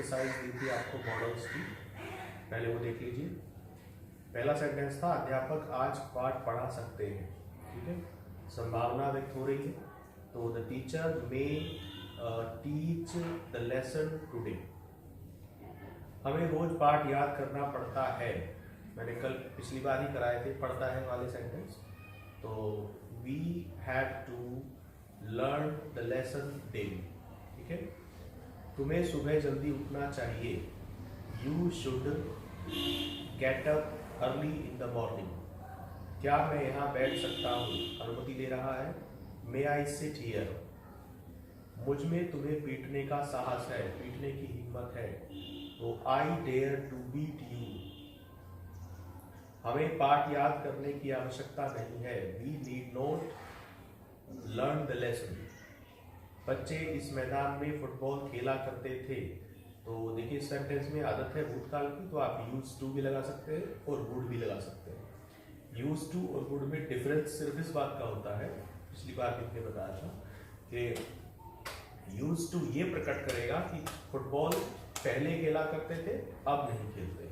Exercise दी थी आपको models की, पहले वो देख लीजिए। पहला सेंटेंस था अध्यापक आज पाठ पढ़ा सकते हैं, ठीक है, संभावना व्यक्त हो रही है। तो the teacher may teach the lesson today. हमें रोज पाठ याद करना पड़ता है, मैंने कल पिछली बार ही कराए थे पढ़ता है वाले सेंटेंस। तो we have to learn the lesson daily, ठीक है। तुम्हें सुबह जल्दी उठना चाहिए, you should get up early in the morning. क्या मैं यहाँ बैठ सकता हूँ, अनुमति दे रहा है, मे आई सिट हियर। मुझ में तुम्हें पीटने का साहस है, पीटने की हिम्मत है, तो I dare to beat you. हमें पाठ याद करने की आवश्यकता नहीं है, we need not learn the lesson. बच्चे इस मैदान में फुटबॉल खेला करते थे। तो देखिए इस सेंटेंस में आदत है भूतकाल की, तो आप यूज टू भी लगा सकते हैं और वुड भी लगा सकते हैं। यूज टू और वुड में डिफरेंस सिर्फ इस बात का होता है, पिछली बार भी मैंने बताया था कि यूज टू ये प्रकट करेगा कि फुटबॉल पहले खेला करते थे, अब नहीं खेलते,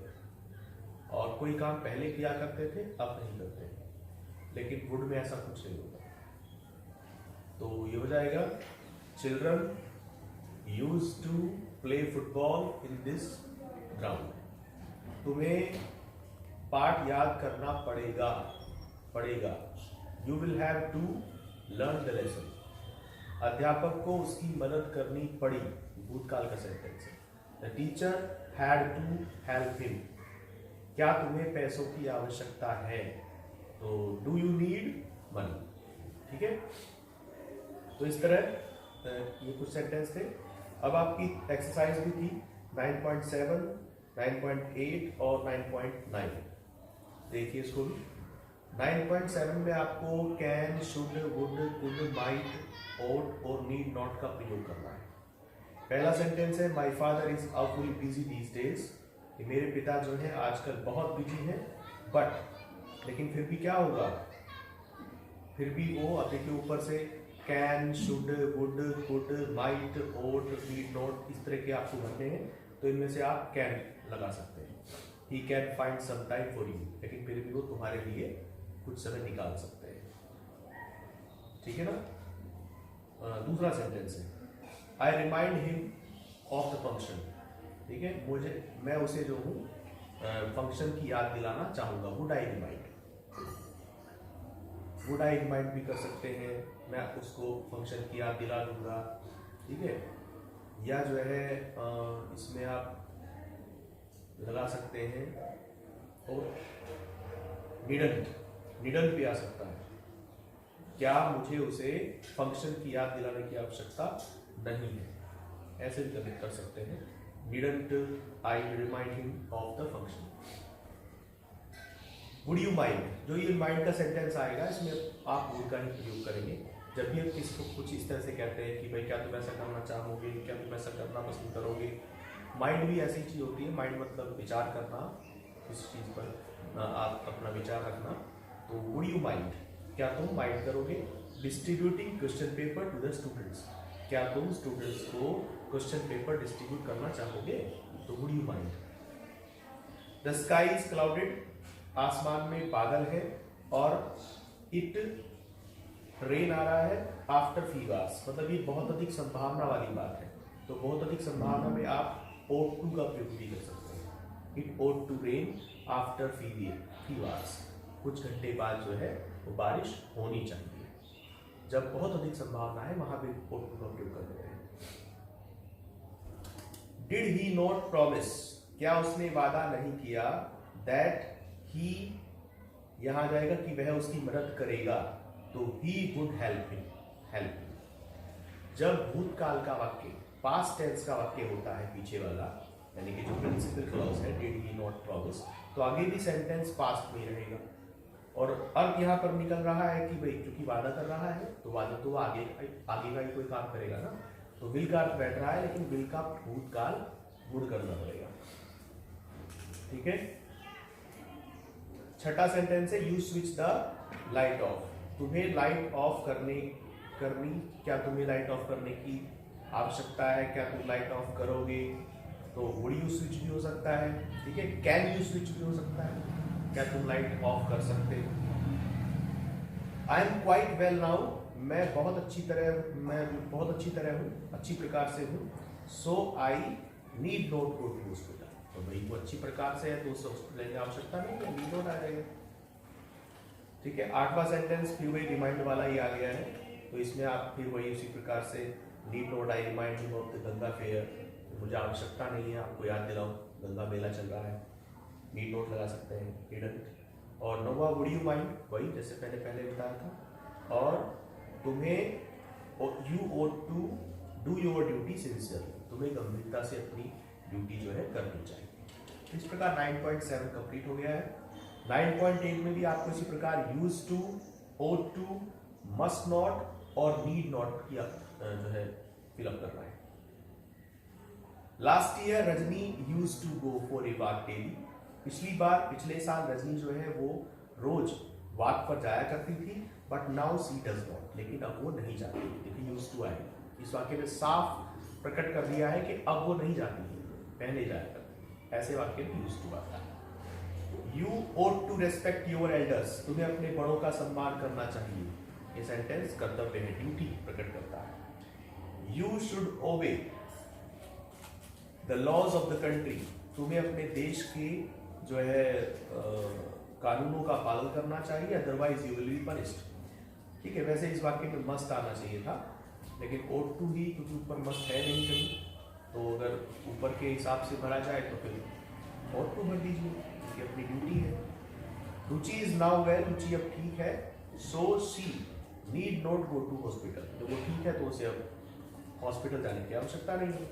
और कोई काम पहले किया करते थे अब नहीं करते। लेकिन वुड में ऐसा कुछ नहीं होता। तो ये हो जाएगा children use to play football in this ground. तुम्हें पाठ याद करना पड़ेगा, you will have to learn the lesson. अध्यापक को उसकी मदद करनी पड़ी, भूतकाल का सेंटेंस है। The teacher had to help him. क्या तुम्हें पैसों की आवश्यकता है, तो डू यू नीड मनी, ठीक है। तो इस तरह ये कुछ सेंटेंस थे। अब आपकी एक्सरसाइज भी थी 9.7, 9.8 और 9.9। देखिए इसको भी। 9.7 में आपको can, should, would, could, might, ought और नीड नॉट का प्रयोग करना है। पहला सेंटेंस है my father is awfully busy these days। मेरे पिता जो है आजकल बहुत बिजी हैं, बट लेकिन फिर भी क्या होगा, फिर भी वो अब देखिए ऊपर से can, should, would, could, might, ought, need not इस तरह के आपको भरने हैं। तो इनमें से आप कैन लगा सकते हैं, he can find some time for you, लेकिन फिर भी वो तुम्हारे लिए कुछ समय निकाल सकते हैं, ठीक है ना। दूसरा सेंटेंस है I remind him of the function, ठीक है, मैं उसे जो हूँ फंक्शन की याद दिलाना चाहूंगा, would I remind. Would I remind भी कर सकते हैं, मैं उसको फंक्शन की याद दिला दूंगा, ठीक है। या जो है इसमें आप लगा सकते हैं और नीडंट भी आ सकता है, क्या मुझे उसे फंक्शन की याद दिलाने की आवश्यकता नहीं है, ऐसे भी कनेक्ट कर सकते हैं। Needn't I remind him of the function. Would you mind, जो ये माइंड का सेंटेंस आएगा इसमें आप वुड का ही प्रयोग करेंगे। जब भी आप किसी को कुछ इस तरह से कहते हैं कि भाई क्या तुम ऐसा करना चाहोगे, क्या तुम ऐसा करना पसंद करोगे। माइंड भी ऐसी चीज होती है, माइंड मतलब विचार करना, किसी चीज पर आप अपना विचार रखना। तो वुड यू माइंड, क्या तुम माइंड करोगे। Distributing question paper two the students, क्या तुम स्टूडेंट्स को क्वेश्चन पेपर डिस्ट्रीब्यूट करना चाहोगे, तो would you mind. The sky is clouded, आसमान में बादल है, और इट रेन आ रहा है आफ्टर फ्यू आवर्स, मतलब ये बहुत अधिक संभावना वाली बात है। तो बहुत अधिक संभावना में आप ought to का प्रयोग भी कर सकते हैं। It ought to rain after few hours, कुछ घंटे बाद जो है वो बारिश होनी चाहिए। जब बहुत अधिक संभावना है वहां भी ought to का प्रयोग कर देते हैं। डिड ही नॉट प्रॉमिस, क्या उसने वादा नहीं किया, दैट ही यहां आ जाएगा कि वह उसकी मदद करेगा, तो ही वुड हेल्प हिम। जब भूतकाल का वाक्य पास्ट टेंस का वाक्य होता है पीछे वाला, यानी कि जो प्रिंसिपल क्लॉज है डिड ही नॉट प्रॉमिस, तो आगे भी सेंटेंस पास्ट में रहेगा। और अब यहाँ पर निकल रहा है कि भाई क्योंकि वादा कर रहा है तो वादा तो आगे का ही कोई काम करेगा ना। तो विल का अर्थ बैठ रहा है, लेकिन विल का भूतकाल वुड करना पड़ेगा, ठीक है। छठा सेंटेंस है you switch the light of, तुम्हें लाइट ऑफ करनी, क्या तुम्हें लाइट ऑफ करने की आवश्यकता है, क्या तुम लाइट ऑफ करोगे। तो वुड यू स्विच भी हो सकता है, ठीक है। कैन यू स्विच भी हो सकता है, क्या तुम लाइट ऑफ कर सकते हो। I am quite well now, मैं बहुत अच्छी तरह हूँ, अच्छी प्रकार से हूँ। So I need not go to hospital, तो भाई वो अच्छी प्रकार से है तो उससे हॉस्पिटल की आवश्यकता नहीं है, नीड नॉट आ जाएगा, ठीक है। 8वां सेंटेंस फिर वही रिमाइंड वाला ही आ गया है, तो इसमें आप फिर वही उसी प्रकार से need not, I remind you of the Ganga fair, मुझे आवश्यकता नहीं है आपको याद दिलाऊं, गंगा मेला चल रहा है, नीड नॉट लगा सकते हैं, डिडंट। और 9वां वुड यू माइंड, वही जैसे पहले बताया था। और तुम्हें you ought to do your duty sincerely, तुम्हें गंभीरता से अपनी ड्यूटी जो है करनी चाहिए। इस प्रकार 9.7 कंप्लीट हो गया है। 9.8 में भी आपको इसी प्रकार use to, ought to, must not और नीड नॉट किया जो है फिलअप करना है। Last year Rajni use to go for a walk daily, पिछले साल रजनी जो है वो रोज वॉक पर जाया करती थी, but now see does not, लेकिन अब वो नहीं जाती। देखिए यूज टू आए, इस वाक्य में साफ प्रकट कर दिया है कि अब वो नहीं जाती है, पहले जाया करती है, ऐसे वाक्य में यूज टू आता है। You ought to respect your elders, तुम्हें अपने बड़ों का सम्मान करना चाहिए, ये सेंटेंस कर्तव्य है, ड्यूटी प्रकट करता है। You should obey the laws of the country, तुम्हें अपने देश के जो है कानूनों का पालन करना चाहिए, otherwise you will be punished, ठीक है। वैसे इस वाक्य में मस्ट आना चाहिए था, लेकिन ओट टू ही, क्योंकि ऊपर मस्ट है नहीं कहीं, तो अगर ऊपर के हिसाब से भरा जाए तो फिर ओट टू भर दीजिए, क्योंकि अपनी ड्यूटी है। Ruchi is now well, Ruchi अब ठीक है। So she need not go to hospital, तो वो ठीक है तो उसे अब हॉस्पिटल जाने की आवश्यकता नहीं है।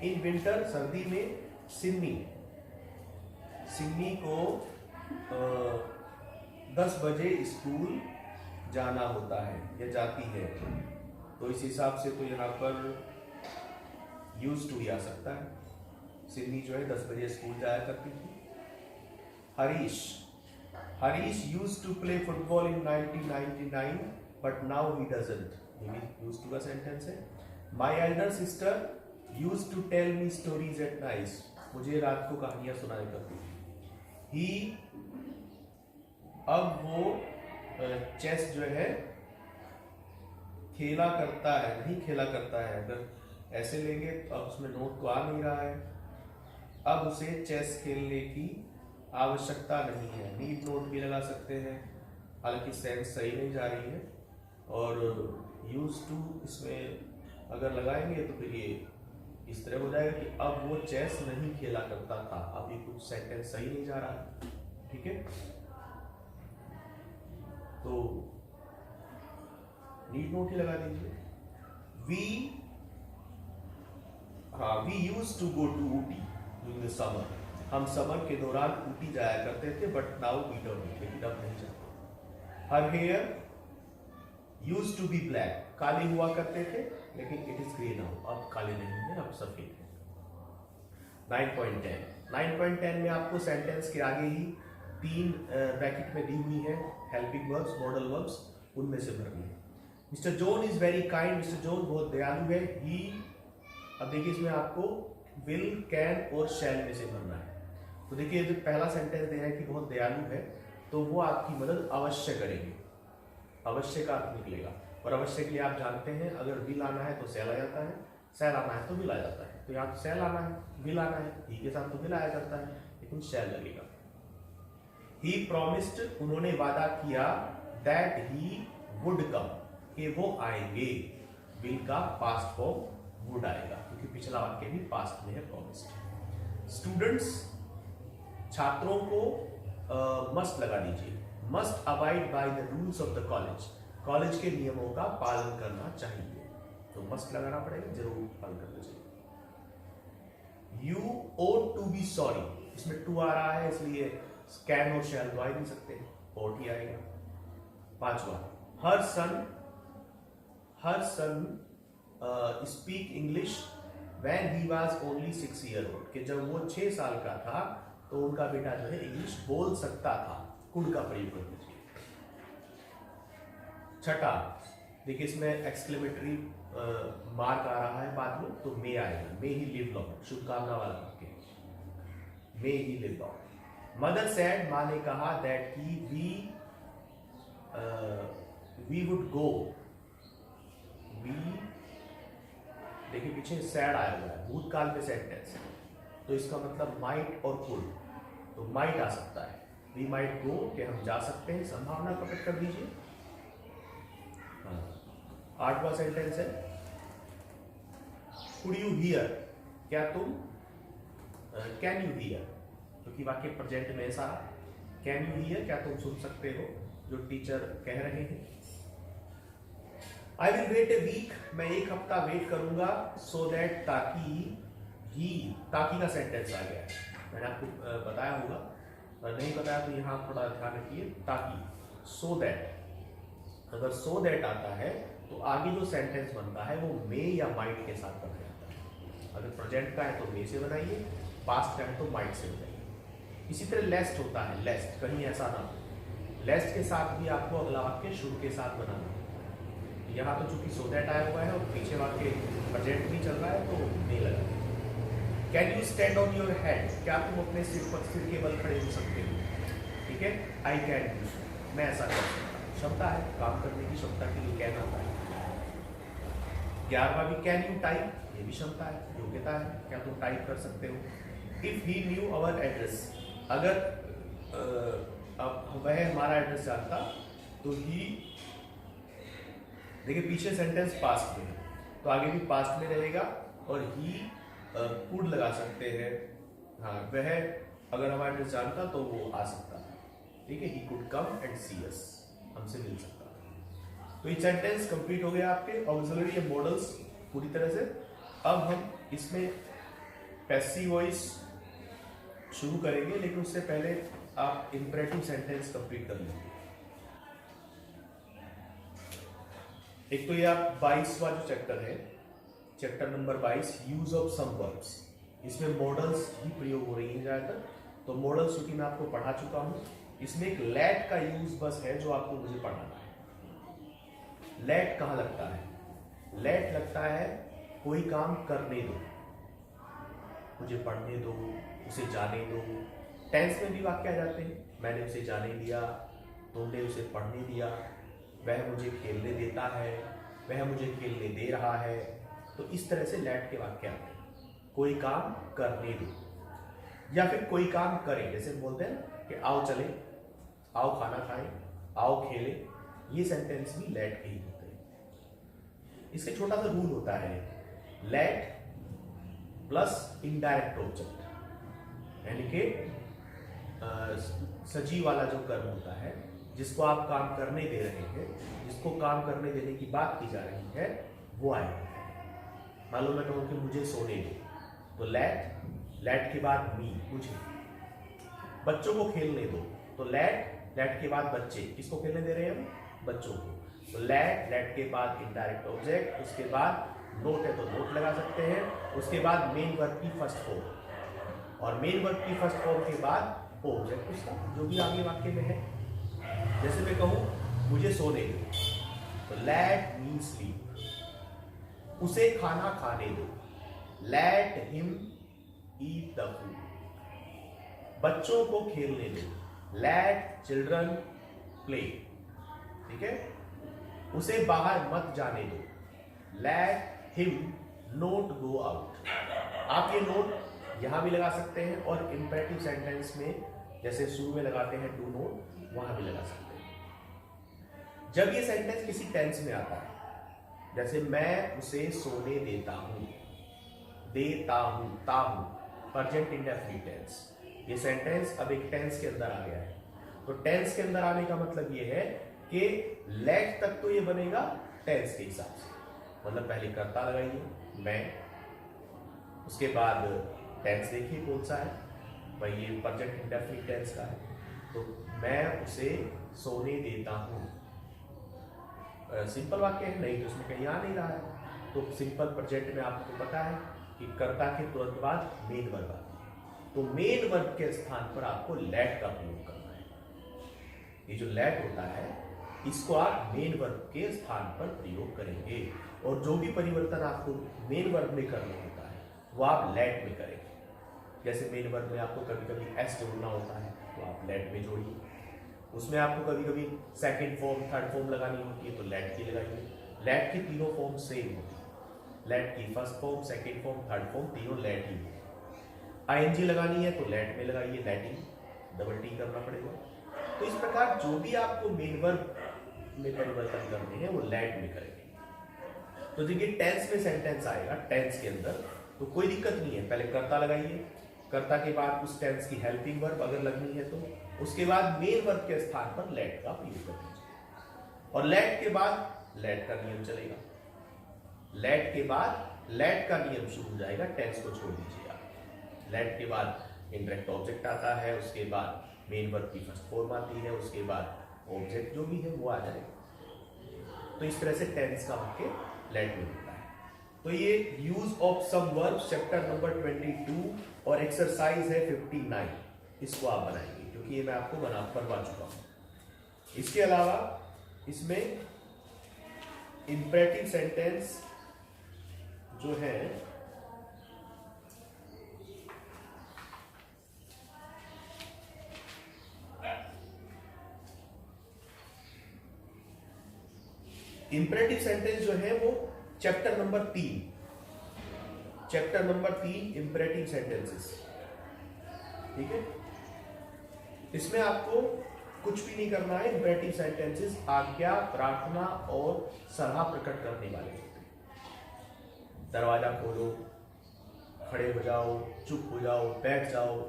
इन विंटर, सर्दी में, सिन्नी को 10 बजे स्कूल जाना होता है या जाती है, तो इस हिसाब से तो यहाँ पर यूज टू ही आ सकता है। सिन्नी जो है 10 बजे स्कूल जाया करती थी। Harish use to play football in 1999 but now he doesn't, use to का सेंटेंस है। My elder sister use to tell me stories at night, मुझे रात को कहानियां सुनाया करती थी। ही, अब वो चेस जो है खेला करता है, नहीं खेला करता है, अगर ऐसे लेंगे तो अब उसमें नोट तो आ नहीं रहा है, अब उसे चेस खेलने की आवश्यकता नहीं है, नीड नोट भी लगा सकते हैं, हालांकि सेंस सही नहीं जा रही है। और यूज टू इसमें अगर लगाएंगे तो फिर ये इस तरह हो जाएगा कि अब वो चेस नहीं खेला करता था, अभी कुछ सेंटेंस सही नहीं जा रहा है, ठीक है। तो नीड नोट ही लगा दीजिए। We use to go to Ooty during the summer, हम समर के दौरान ऊटी जाया करते थे, बट नाउ वी डोंट, लेकिन अब नहीं जाते। Her hair use to be black, काले हुआ करते थे, लेकिन इट इज ग्रे नाउ, अब काले नहीं है, अब सफेद है। 9.10 में आपको सेंटेंस के आगे ही 3 ब्रैकेट में दी हुई है हेल्पिंग वर्ब्स, मॉडल वर्ब्स, उनमें से भरनी है। Mister John is very kind, mister John बहुत दयालु है। ही, अब देखिए इसमें आपको विल, कैन और शैल में से भरना है। तो देखिए जो पहला सेंटेंस दे रहा है कि बहुत दयालु है, तो वो आपकी मदद अवश्य करेंगे, अवश्य का अर्थ निकलेगा, और अवश्य के लिए आप जानते हैं अगर विल आना है तो शैल आ जाता है, शैल आना है तो विल आ जाता है, तो यहाँ शैल आना है, विल आना है, ही के साथ तो विल आया करता है, लेकिन शैल लगेगा। ही प्रॉमिस्ड, उन्होंने वादा किया, दैट ही वुड कम, कि वो आएंगे, विल का पास्ट फॉर्म वुड आएगा, क्योंकि पिछला वाक्य भी पास्ट में है, प्रॉमिस्ड। स्टूडेंट्स, छात्रों को मस्ट लगा दीजिए, must abide by the rules of the college, college के नियमों का पालन करना चाहिए, तो मस्ट लगाना पड़ेगा, जरूर पालन करना चाहिए। You ought to be sorry, इसमें टू आ रहा है इसलिए कैन और शैल तो आ ही नहीं सकते, ओट ही आएगा। 5वां, her son speak English when he was only 6 year old, कि जब वो 6 साल का था तो उनका बेटा जो है इंग्लिश बोल सकता था, कुड का प्रयोग कर दीजिए। 6, देखिए इसमें एक्सक्लेमेटरी मार्क आ रहा है बाद में, तो मे आएगा, मे ही लिव लॉन्ग, शुभकामना वाला वाक्य, may he live long. Mother said, माँ ने कहा, दैट की वी वुड गो, वी, देखिए पीछे सैड आया हुआ है, भूतकाल में सेंटेंस है, तो इसका मतलब माइट और कुड, तो माइट आ सकता है, वी माइट गो, कि हम जा सकते हैं, संभावना प्रकट कर दीजिए। आठवां सेंटेंस है, कुड यू हियर, क्या तुम, कैन यू हियर, क्योंकि वाक्य प्रेजेंट में ऐसा, कैन यू हियर, क्या तुम सुन सकते हो, जो टीचर कह रहे हैं। I will wait a week, मैं एक हफ्ता वेट करूंगा, सो दैट, ताकि ही, ताकि का सेंटेंस आ गया है, मैंने आपको बताया होगा, और नहीं बताया तो यहाँ थोड़ा ध्यान रखिए, ताकि, सो दैट, अगर सो दैट आता है तो आगे जो सेंटेंस बनता है वो मे या माइट के साथ बना जाता है। अगर प्रेजेंट का है तो मे से बनाइए, पास्ट का है तो माइट से बनाइए। इसी तरह लेस्ट होता है, लेस्ट, कहीं ऐसा ना हो, लेस्ट के साथ भी आपको अगला वाक्य शुड के साथ बनाना है। यहाँ तो चूंकि सो दैट आया हुआ है और पीछे वाक्य प्रेजेंट भी चल रहा है तो मे लगा। Can you stand on your head, क्या तुम अपने सिर के बल खड़े हो सकते हो, ठीक है, आई कैन डू, मैं ऐसा कर सकता हूँ, क्षमता है, काम करने की क्षमता के लिए कैन आता है। 11वां भी कैन यू टाइप, ये भी क्षमता है, योग्यता है, क्या तुम टाइप कर सकते हो। If he new our address, अगर अब वह हमारा एड्रेस जानता, तो ही, देखिए पीछे सेंटेंस पास्ट में है तो आगे भी पास्ट में रहेगा, और ही कुड लगा सकते हैं, हाँ वह अगर हमारा एड्रेस जानता तो वो आ सकता है, ठीक है, ही कुड कम एंड सी अस, हमसे मिल सकता है। तो ये सेंटेंस कंप्लीट हो गया आपके ऑक्सिलरी या मॉडल्स पूरी तरह से। अब हम इसमें पैसिव वॉइस शुरू करेंगे, लेकिन उससे पहले आप इंपरेटिव सेंटेंस कंप्लीट कर लीजिए। एक तो ये आप 22वां जो चैप्टर है, chapter number 22, use of some verbs, इसमें मॉडल्स ही प्रयोग हो रही है ज्यादातर, तो मॉडल्स चूंकि मैं आपको पढ़ा चुका हूं, इसमें एक लेट का यूज बस है जो आपको मुझे पढ़ाना है। लेट कहाँ लगता है, लेट लगता है कोई काम करने दो, मुझे पढ़ने दो, उसे जाने दो। टेंस में भी वाक्य आ जाते हैं, मैंने उसे जाने दिया, तुमने उसे पढ़ने दिया, वह मुझे खेलने देता है, वह मुझे खेलने दे रहा है। तो इस तरह से लेट के वाक्य आते हैं, कोई काम करने दो, या फिर कोई काम करे, जैसे बोलते हैं कि आओ चले, आओ खाना खाएं, आओ खेले, ये सेंटेंस भी लेट के ही होते हैं। इसके छोटा सा रूल होता है, लेट प्लस इनडायरेक्ट ऑब्जेक्ट, यानी कि सजीव वाला जो कर्म होता है, जिसको आप काम करने दे रहे हैं, जिसको काम करने देने की बात की जा रही है, वो आएगा। मान लो मैं कहूँ कि मुझे सोने दो, तो लेट, लेट के बाद मी, मुझे। बच्चों को खेलने दो, तो लेट, लेट के बाद बच्चे, किसको खेलने दे रहे हैं हम, बच्चों को, तो लेट, लेट के बाद इनडायरेक्ट ऑब्जेक्ट, उसके बाद नोट है तो नोट लगा सकते हैं, उसके बाद मेन वर्ब की फर्स्ट फॉर्म, और मेन वर्ब की फर्स्ट फॉर्म के बाद ऑब्जेक्ट उसका जो भी आगे वाक्य में है। जैसे मैं कहूँ मुझे सोने दो, तो लेट मी स्लीप, उसे खाना खाने दो, let him eat the food, बच्चों को खेलने दो, लेट चिल्ड्रन प्ले, ठीक है, उसे बाहर मत जाने दो, let him note go out. आप ये नोट यहां भी लगा सकते हैं, और इंपैरेटिव सेंटेंस में जैसे शुरू में लगाते हैं टू नोट, वहां भी लगा सकते हैं। जब ये सेंटेंस किसी टेंस में आता है, जैसे मैं उसे सोने देता हूं, देता हूं, ता हूं, प्रेजेंट इंडेफिनिट टेंस, ये सेंटेंस अब एक टेंस के अंदर आ गया है। तो टेंस के अंदर आने का मतलब ये है कि लेट तक तो ये बनेगा टेंस के हिसाब से, मतलब पहले कर्ता लगाइए मैं, उसके बाद टेंस देखिए कौन सा है, भाई ये प्रेजेंट इंडेफिनिट टेंस का है, तो मैं उसे सोने देता हूं। सिंपल वाक्य है, नहीं तो उसमें कहीं आ नहीं रहा है, तो सिंपल प्रेजेंट में आपको पता है कि कर्ता के तुरंत बाद मेन वर्ब आती है, तो मेन वर्ब के स्थान पर आपको लेट का प्रयोग करना है। ये जो लेट होता है, इसको आप मेन वर्ब के स्थान पर प्रयोग करेंगे। और जो भी परिवर्तन आपको मेन वर्ब में करना होता है वो आप लेट में करेंगे। जैसे मेन वर्ब में आपको कभी कभी एस जोड़ना होता है तो आप लेट में जोड़िए, उसमें आपको कभी कभी सेकंड फॉर्म थर्ड फॉर्म लगानी होती है तो लेट की लगाइए। लेट की तीनों फॉर्म सेम होती है, लेट की first form, second form, third form तीनों लेट ही है। आईएनजी लगानी है तो लेट में लगाइए, लेटिंग डबल टी करना पड़ेगा। तो इस प्रकार जो भी आपको मेन वर्ब में परिवर्तन करने हैं वो लेट में करेंगे। तो देखिए टेंस में सेंटेंस आएगा, टेंस के अंदर तो कोई दिक्कत नहीं है, पहले कर्ता लगाइए, कर्ता के बाद उस टेंस की हेल्पिंग वर्ब अगर लगनी है तो उसके बाद मेन वर्ब के स्थान पर लेट का प्रयोग कर दीजिए और लेट के बाद लेट का नियम चलेगा। लेट के बाद लेट का नियम शुरू हो जाएगा, टेंस को छोड़ दीजिए आप। लेट के बाद इंडायरेक्ट ऑब्जेक्ट आता है, उसके बाद मेन वर्ब की फर्स्ट फॉर्म आती है, उसके बाद ऑब्जेक्ट जो भी है वो आ जाएगा। तो इस तरह से टेंस का वाक्य लेट में होता है। तो ये use of some verbs chapter number 22 और एक्सरसाइज है 59, इसको आप बनाएंगे क्योंकि ये मैं आपको करवा चुका हूं। इसके अलावा इसमें इंपरेटिव सेंटेंस जो है इंपरेटिव सेंटेंस जो है वो चैप्टर नंबर 3 इंपरेटिव सेंटेंसेस, ठीक है। इसमें आपको कुछ भी नहीं करना है। इंपरेटिव सेंटेंसेस आज्ञा, प्रार्थना और सलाह प्रकट करने वाले होते हैं। दरवाजा खोलो, खड़े हो जाओ, चुप हो जाओ, बैठ जाओ,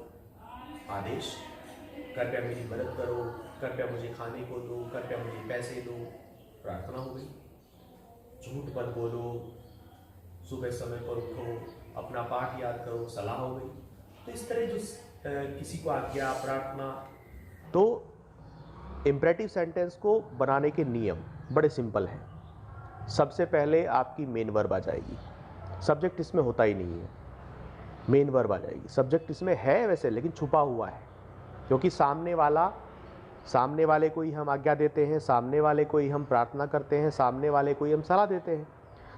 आदेश, कृपया मेरी मदद करो, कृपया मुझे खाने को दो, कृपया मुझे पैसे दो, प्रार्थना हो गई। झूठ मत बोलो, सुबह समय पर उठो, अपना पाठ याद करो, सलाह हो गई। तो इस तरह जो किसी को आज्ञा, प्रार्थना। तो इंपरेटिव सेंटेंस को बनाने के नियम बड़े सिंपल हैं। सबसे पहले आपकी मेन वर्ब आ जाएगी, सब्जेक्ट इसमें होता ही नहीं है, मेन वर्ब आ जाएगी। सब्जेक्ट इसमें है वैसे लेकिन छुपा हुआ है, क्योंकि सामने वाले को ही हम आज्ञा देते हैं, सामने वाले को ही हम प्रार्थना करते हैं, सामने वाले को ही हम सलाह देते हैं।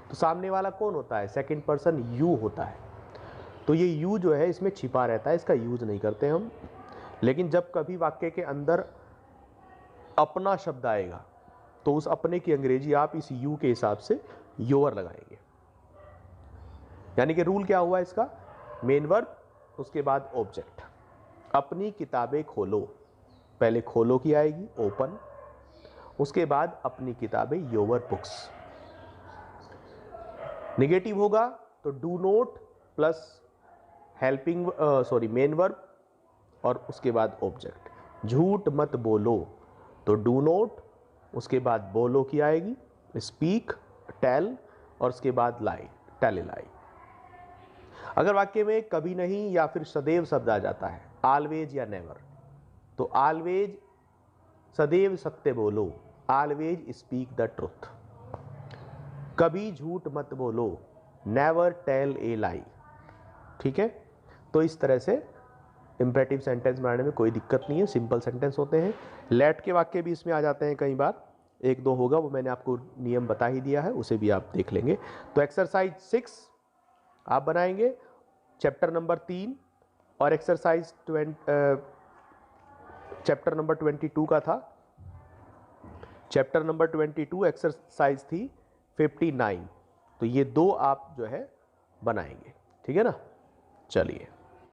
तो सामने वाला कौन होता है? सेकंड पर्सन यू होता है। तो ये यू जो है इसमें छिपा रहता है, इसका यूज नहीं करते हम। लेकिन जब कभी वाक्य के अंदर अपना शब्द आएगा तो उस अपने की अंग्रेजी आप इस यू के हिसाब से योर लगाएंगे। यानी कि रूल क्या हुआ इसका? मेन वर्ब, उसके बाद ऑब्जेक्ट। अपनी किताबें खोलो, पहले खोलो की आएगी, ओपन, उसके बाद अपनी किताबें, योर बुक्स। निगेटिव होगा तो do not plus helping main verb और उसके बाद ऑब्जेक्ट। झूठ मत बोलो तो डू नोट, उसके बाद बोलो की आएगी, स्पीक, टेल और उसके बाद लाई, टेल ए लाई। अगर वाक्य में कभी नहीं या फिर सदैव शब्द आ जाता है, ऑलवेज या नेवर, तो ऑलवेज सदैव सत्य बोलो, ऑलवेज स्पीक द ट्रुथ। कभी झूठ मत बोलो, नेवर टेल ए लाई। ठीक है, तो इस तरह से इंपरेटिव सेंटेंस बनाने में कोई दिक्कत नहीं है, सिंपल सेंटेंस होते हैं। लेट के वाक्य भी इसमें आ जाते हैं कई बार, एक दो होगा, वो मैंने आपको नियम बता ही दिया है, उसे भी आप देख लेंगे। तो एक्सरसाइज 6 आप बनाएंगे, चैप्टर नंबर 3 और एक्सरसाइज चैप्टर नंबर 22 का था। चैप्टर नंबर 22 एक्सरसाइज थी 59। तो ये दो आप जो है बनाएंगे, ठीक है ना। चलिए।